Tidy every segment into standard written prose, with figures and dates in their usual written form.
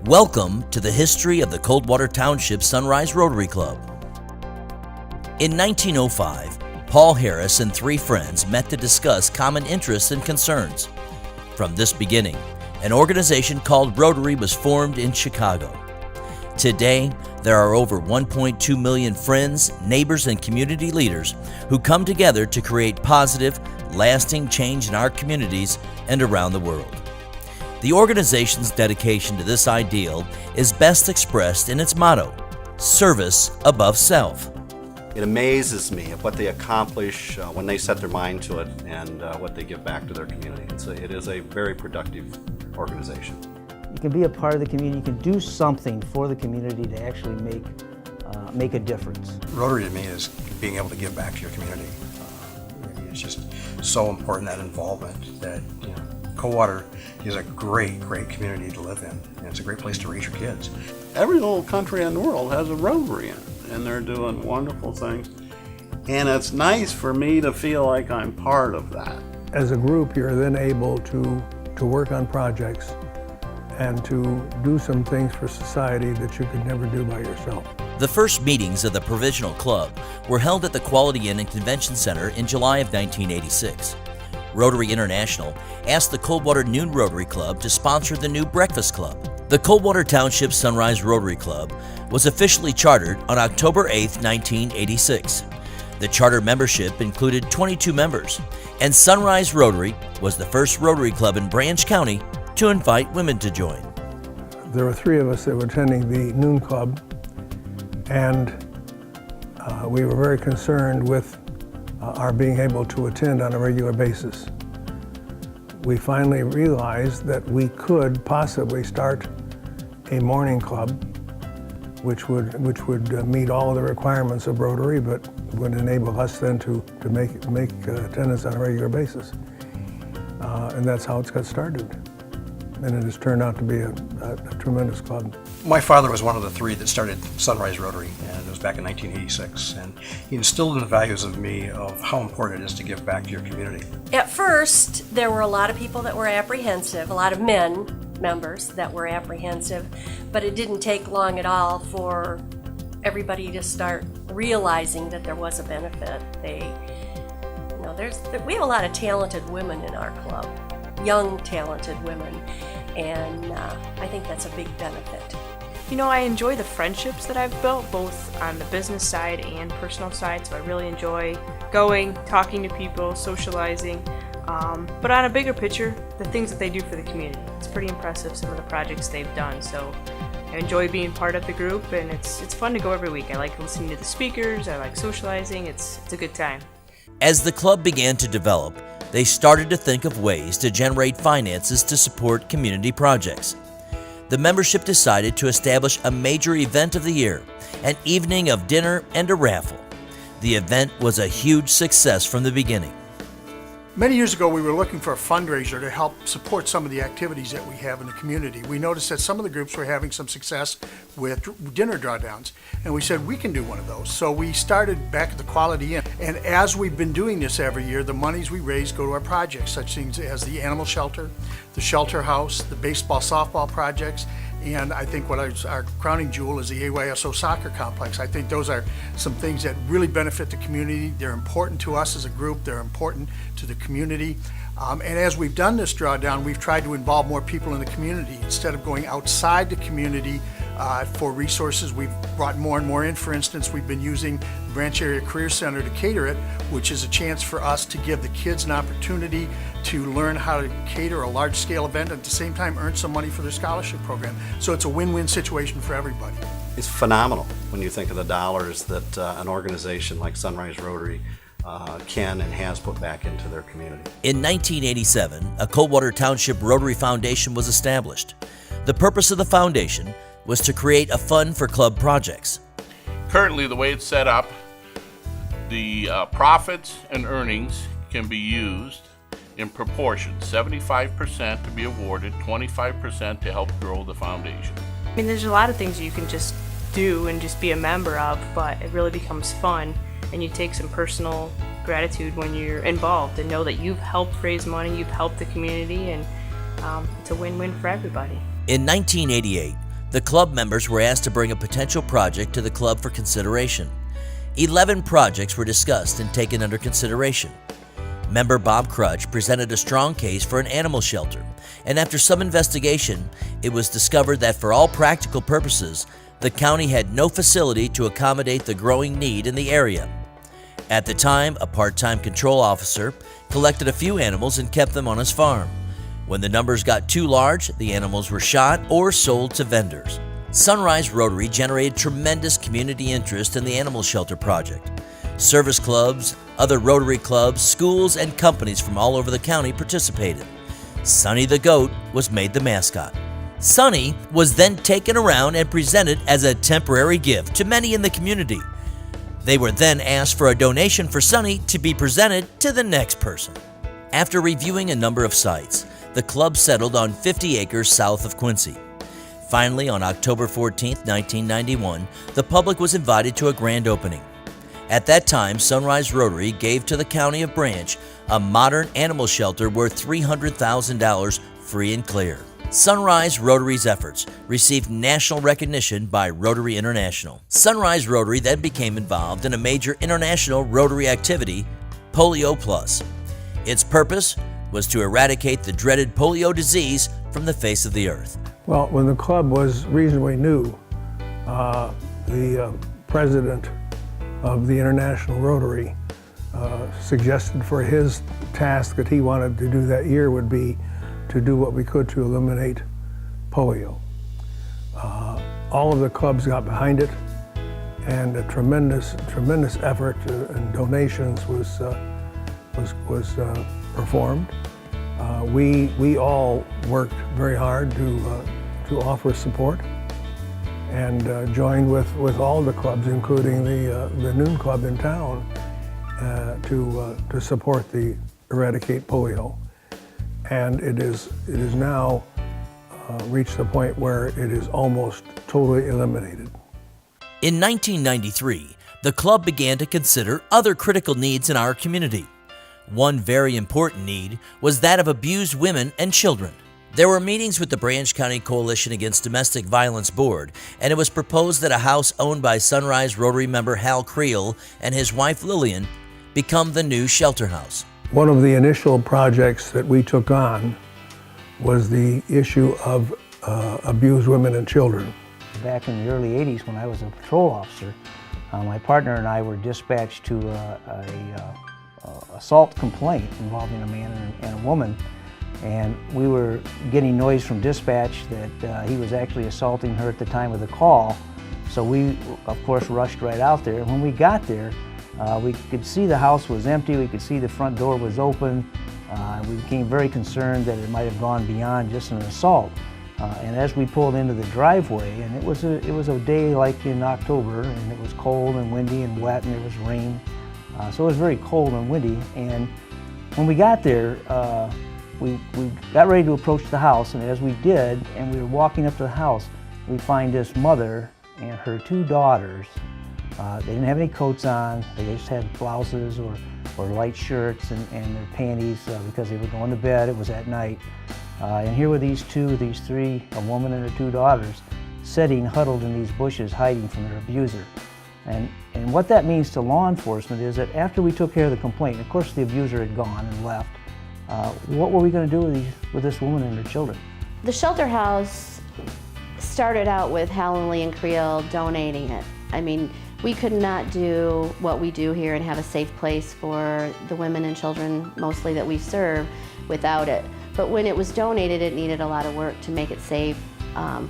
Welcome to the history of the Coldwater Township Sunrise Rotary Club. In 1905, Paul Harris and three friends met to discuss common interests and concerns. From this beginning, an organization called Rotary was formed in Chicago. Today, there are over 1.2 million friends, neighbors, and community leaders who come together to create positive, lasting change in our communities and around the world. The organization's dedication to this ideal is best expressed in its motto, service above self. It amazes me at what they accomplish when they set their mind to it and what they give back to their community. It is a very productive organization. You can be a part of the community, you can do something for the community to actually make a difference. Rotary to me is being able to give back to your community. It's just so important, that involvement, that Coldwater is a great community to live in, and it's a great place to raise your kids. Every little country in the world has a Rotary in it, and they're doing wonderful things. And it's nice for me to feel like I'm part of that. As a group, you're then able to work on projects and to do some things for society that you could never do by yourself. The first meetings of the Provisional Club were held at the Quality Inn and Convention Center in July of 1986. Rotary International asked the Coldwater Noon Rotary Club to sponsor the new Breakfast Club. The Coldwater Township Sunrise Rotary Club was officially chartered on October 8, 1986. The charter membership included 22 members, and Sunrise Rotary was the first Rotary Club in Branch County to invite women to join. There were three of us that were attending the Noon Club, and we were very concerned with our being able to attend on a regular basis. We finally realized that we could possibly start a morning club which would meet all of the requirements of Rotary, but would enable us then to make attendance on a regular basis. And that's how it's got started. And it has turned out to be a tremendous club. My father was one of the three that started Sunrise Rotary, and it was back in 1986, and he instilled in the values of me of how important it is to give back to your community. At first, there were a lot of people that were apprehensive, a lot of members that were apprehensive, but it didn't take long at all for everybody to start realizing that there was a benefit. We have a lot of talented women in our club, young talented women, and I think that's a big benefit. I enjoy the friendships that I've built, both on the business side and personal side, so I really enjoy going, talking to people, socializing, but on a bigger picture, the things that they do for the community. It's pretty impressive, some of the projects they've done, so I enjoy being part of the group, and it's fun to go every week. I like listening to the speakers, I like socializing, it's a good time. As the club began to develop, they started to think of ways to generate finances to support community projects. The membership decided to establish a major event of the year, an evening of dinner and a raffle. The event was a huge success from the beginning. Many years ago, we were looking for a fundraiser to help support some of the activities that we have in the community. We noticed that some of the groups were having some success with dinner drawdowns, and we said we can do one of those. So we started back at the Quality Inn, and as we've been doing this every year, the monies we raise go to our projects, such things as the animal shelter, the shelter house, the baseball, softball projects, and I think our crowning jewel is the AYSO soccer complex. I think those are some things that really benefit the community. They're important to us as a group. They're important to the community. And as we've done this drawdown, we've tried to involve more people in the community. Instead of going outside the community for resources, we've brought more and more in. For instance, we've been using the Branch Area Career Center to cater it, which is a chance for us to give the kids an opportunity to learn how to cater a large-scale event and at the same time earn some money for their scholarship program. So it's a win-win situation for everybody. It's phenomenal when you think of the dollars that an organization like Sunrise Rotary can and has put back into their community. In 1987, a Coldwater Township Rotary Foundation was established. The purpose of the foundation was to create a fund for club projects. Currently, the way it's set up, the profits and earnings can be used in proportion, 75% to be awarded, 25% to help grow the foundation. There's a lot of things you can just do and just be a member of, but it really becomes fun, and you take some personal gratitude when you're involved and know that you've helped raise money, you've helped the community, and it's a win-win for everybody. In 1988, the club members were asked to bring a potential project to the club for consideration. 11 projects were discussed and taken under consideration. Member Bob Crutch presented a strong case for an animal shelter, and after some investigation, it was discovered that for all practical purposes, the county had no facility to accommodate the growing need in the area. At the time, a part-time control officer collected a few animals and kept them on his farm. When the numbers got too large, the animals were shot or sold to vendors. Sunrise Rotary generated tremendous community interest in the animal shelter project. Service clubs, other Rotary clubs, schools, and companies from all over the county participated. Sonny the goat was made the mascot. Sonny was then taken around and presented as a temporary gift to many in the community. They were then asked for a donation for Sonny to be presented to the next person. After reviewing a number of sites, the club settled on 50 acres south of Quincy. Finally, on October 14, 1991, the public was invited to a grand opening. At that time, Sunrise Rotary gave to the County of Branch a modern animal shelter worth $300,000 free and clear. Sunrise Rotary's efforts received national recognition by Rotary International. Sunrise Rotary then became involved in a major international Rotary activity, Polio Plus. Its purpose was to eradicate the dreaded polio disease from the face of the earth. Well, when the club was reasonably new, the president of the International Rotary suggested for his task that he wanted to do that year would be to do what we could to eliminate polio. All of the clubs got behind it, and a tremendous effort and donations was performed. We all worked very hard to offer support, and joined with all the clubs, including the Noon Club in town, to support the eradicate polio. And it is now reached the point where it is almost totally eliminated. In 1993, the club began to consider other critical needs in our community. One very important need was that of abused women and children. There were meetings with the Branch County Coalition Against Domestic Violence Board, and it was proposed that a house owned by Sunrise Rotary member Hal Creel and his wife Lillian become the new shelter house. One of the initial projects that we took on was the issue of abused women and children. Back in the early 80s, when I was a patrol officer, my partner and I were dispatched to a assault complaint involving a man and a woman, and we were getting noise from dispatch that he was actually assaulting her at the time of the call. So we, of course, rushed right out there. When we got there, we could see the house was empty. We could see the front door was open. We became very concerned that it might have gone beyond just an assault. And as we pulled into the driveway, and it was a day like in October, and it was cold and windy and wet, and there was rain. So it was very cold and windy. And when we got there, we got ready to approach the house, and as we did, and we were walking up to the house, we find this mother and her two daughters. They didn't have any coats on. They just had blouses or light shirts and their panties because they were going to bed. It was at night. And here were these three, a woman and her two daughters, sitting huddled in these bushes, hiding from their abuser. And what that means to law enforcement is that after we took care of the complaint, of course the abuser had gone and left, what were we going to do with this woman and her children? The shelter house started out with Hal and Lee and Creel donating it. I mean, we could not do what we do here and have a safe place for the women and children, mostly that we serve, without it. But when it was donated, it needed a lot of work to make it safe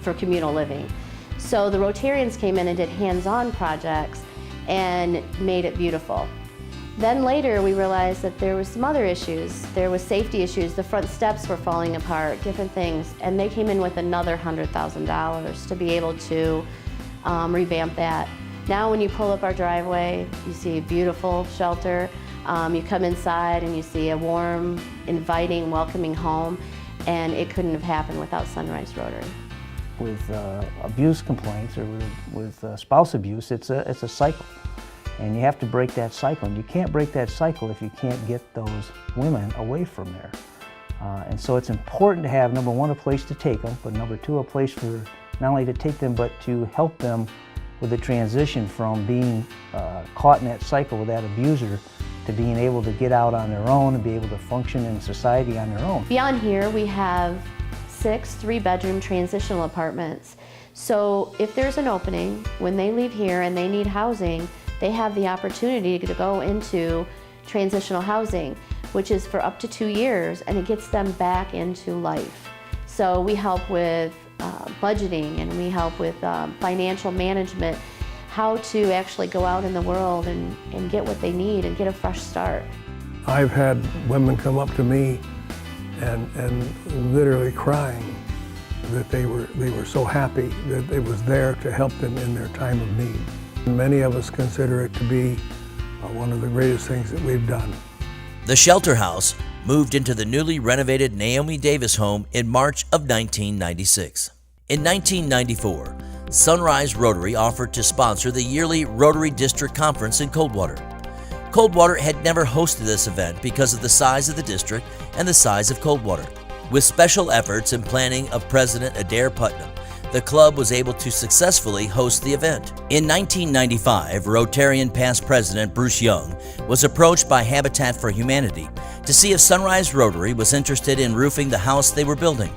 for communal living. So the Rotarians came in and did hands-on projects and made it beautiful. Then later we realized that there was some other issues. There was safety issues, the front steps were falling apart, different things, and they came in with another $100,000 to be able to revamp that. Now when you pull up our driveway, you see a beautiful shelter. You come inside and you see a warm, inviting, welcoming home, and it couldn't have happened without Sunrise Rotary. With abuse complaints or with spouse abuse, it's a cycle. And you have to break that cycle. And you can't break that cycle if you can't get those women away from there. And so it's important to have, number one, a place to take them, but number two, a place for not only to take them, but to help them with the transition from being caught in that cycle with that abuser to being able to get out on their own and be able to function in society on their own. Beyond here, we have 6 3-bedroom transitional apartments. So if there's an opening, when they leave here and they need housing, they have the opportunity to go into transitional housing, which is for up to 2 years, and it gets them back into life. So we help with budgeting, and we help with financial management, how to actually go out in the world and get what they need and get a fresh start. I've had women come up to me and literally crying that they were so happy that it was there to help them in their time of need. Many of us consider it to be one of the greatest things that we've done. The shelter house moved into the newly renovated Naomi Davis home in March of 1996. In 1994, Sunrise Rotary offered to sponsor the yearly Rotary District Conference in Coldwater. Coldwater had never hosted this event because of the size of the district and the size of Coldwater. With special efforts and planning of President Adair Putnam, the club was able to successfully host the event. In 1995, Rotarian past president Bruce Young was approached by Habitat for Humanity to see if Sunrise Rotary was interested in roofing the house they were building.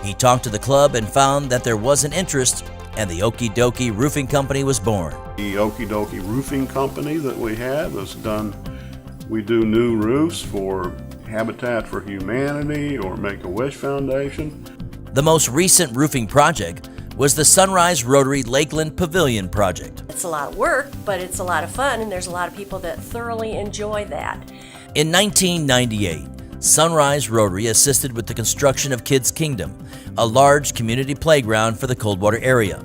He talked to the club and found that there was an interest, and the Okie Dokie Roofing Company was born. The Okie Dokie Roofing Company that we have we do new roofs for Habitat for Humanity or Make-A-Wish Foundation. The most recent roofing project was the Sunrise Rotary Lakeland Pavilion project. It's a lot of work, but it's a lot of fun, and there's a lot of people that thoroughly enjoy that. In 1998, Sunrise Rotary assisted with the construction of Kids Kingdom, a large community playground for the Coldwater area.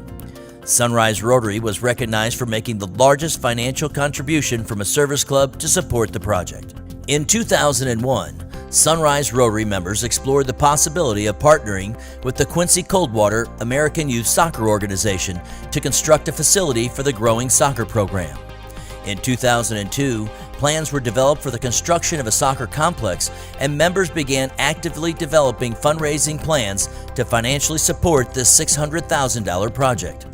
Sunrise Rotary was recognized for making the largest financial contribution from a service club to support the project. In 2001, Sunrise Rotary members explored the possibility of partnering with the Quincy Coldwater American Youth Soccer Organization to construct a facility for the growing soccer program. In 2002, plans were developed for the construction of a soccer complex, and members began actively developing fundraising plans to financially support this $600,000 project.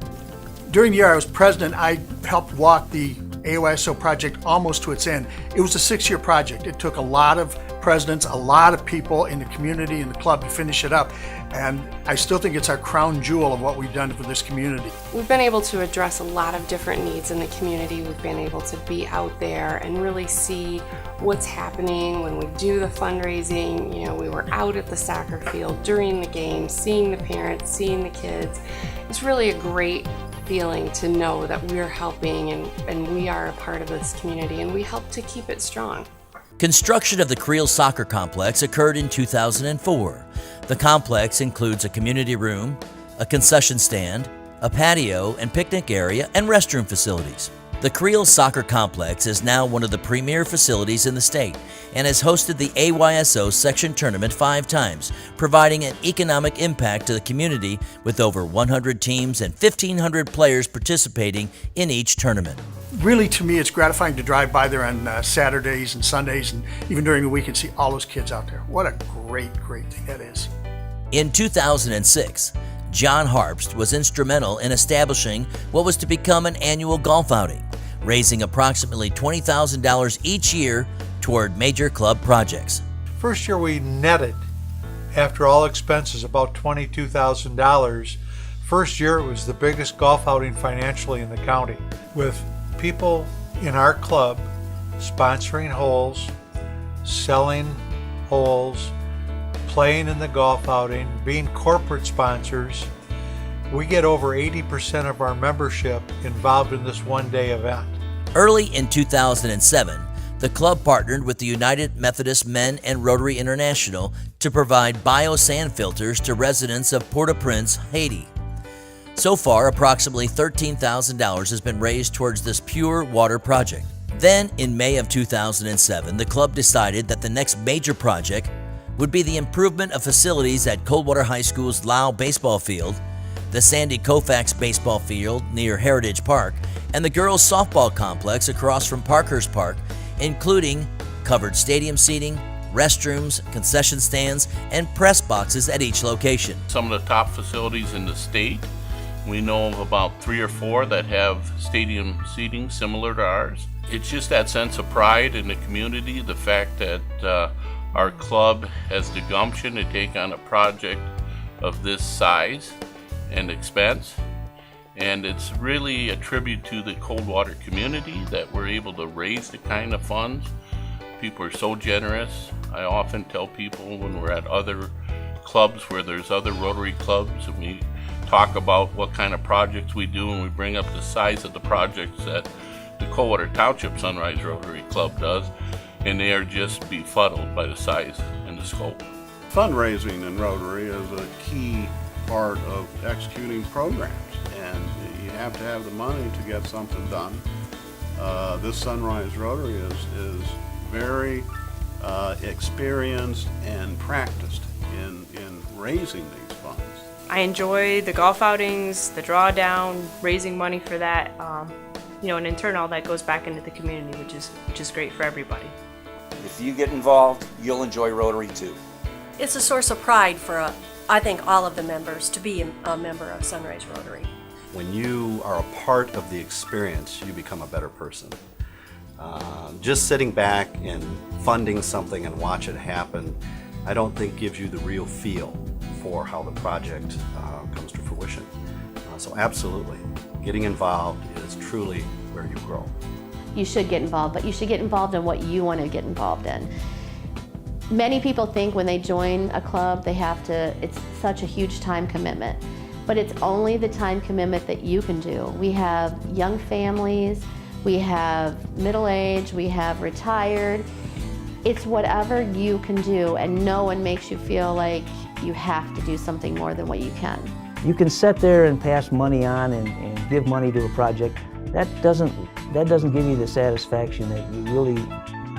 During the year I was president, I helped walk the AOSO project almost to its end. It was a 6-year project. It took a lot of presidents, a lot of people in the community and the club to finish it up. And I still think it's our crown jewel of what we've done for this community. We've been able to address a lot of different needs in the community. We've been able to be out there and really see what's happening when we do the fundraising. You know, we were out at the soccer field during the game, seeing the parents, seeing the kids. It's really a great feeling to know that we're helping and we are a part of this community, and we help to keep it strong. Construction of the Creel Soccer Complex occurred in 2004. The complex includes a community room, a concession stand, a patio and picnic area, and restroom facilities. The Creel Soccer Complex is now one of the premier facilities in the state and has hosted the AYSO Section Tournament 5 times, providing an economic impact to the community with over 100 teams and 1,500 players participating in each tournament. Really, to me, it's gratifying to drive by there on Saturdays and Sundays and even during the week and see all those kids out there. What a great, great thing that is. In 2006, John Harpst was instrumental in establishing what was to become an annual golf outing, raising approximately $20,000 each year toward major club projects. First year we netted, after all expenses, about $22,000. First year it was the biggest golf outing financially in the county, with people in our club sponsoring holes, selling holes, playing in the golf outing, being corporate sponsors. We get over 80% of our membership involved in this one-day event. Early in 2007, the club partnered with the United Methodist Men and Rotary International to provide bio-sand filters to residents of Port-au-Prince, Haiti. So far, approximately $13,000 has been raised towards this pure water project. Then, in May of 2007, the club decided that the next major project would be the improvement of facilities at Coldwater High School's Lau baseball field, the Sandy Koufax baseball field near Heritage Park, and the girls' softball complex across from Parkhurst Park, including covered stadium seating, restrooms, concession stands, and press boxes at each location. Some of the top facilities in the state We know of about 3 or 4 that have stadium seating similar to ours. It's just that sense of pride in the community, the fact that our club has the gumption to take on a project of this size and expense. And it's really a tribute to the Coldwater community that we're able to raise the kind of funds. People are so generous. I often tell people when we're at other clubs where there's other Rotary clubs and we talk about what kind of projects we do, and we bring up the size of the projects that the Coldwater Township Sunrise Rotary Club does, and they are just befuddled by the size and the scope. Fundraising in Rotary is a key part of executing programs, and you have to have the money to get something done. This Sunrise Rotary is very experienced and practiced in raising these funds. I enjoy the golf outings, the drawdown, raising money for that, and in turn all that goes back into the community, which is great for everybody. If you get involved, you'll enjoy Rotary too. It's a source of pride for, I think, all of the members to be a member of Sunrise Rotary. When you are a part of the experience, you become a better person. Just sitting back and funding something and watch it happen, I don't think gives you the real feel for how the project comes to fruition. So absolutely, getting involved is truly where you grow. You should get involved, but you should get involved in what you want to get involved in. Many people think when they join a club, it's such a huge time commitment, but it's only the time commitment that you can do. We have young families, we have middle-aged, we have retired. It's whatever you can do, and no one makes you feel like you have to do something more than what you can. You can sit there and pass money on and give money to a project. That doesn't give you the satisfaction that you really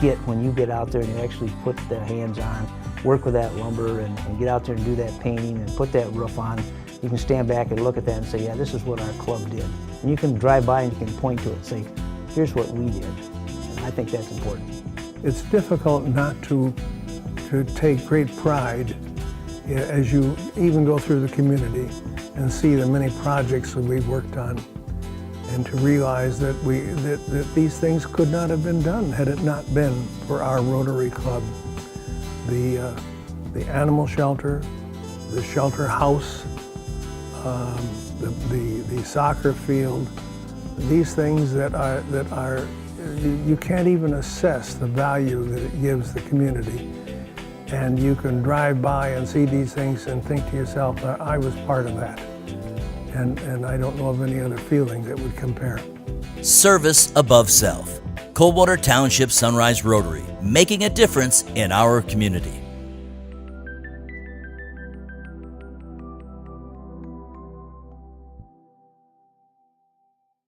get when you get out there and you actually put the hands on, work with that lumber and get out there and do that painting and put that roof on. You can stand back and look at that and say, yeah, this is what our club did. And you can drive by and you can point to it and say, here's what we did. And I think that's important. It's difficult not to take great pride as you even go through the community and see the many projects that we've worked on, and to realize that these things could not have been done had it not been for our Rotary Club. The animal shelter, the shelter house, the soccer field, these things that are you can't even assess the value that it gives the community. And you can drive by and see these things and think to yourself, I was part of that. And I don't know of any other feeling that would compare. Service above self. Coldwater Township Sunrise Rotary, making a difference in our community.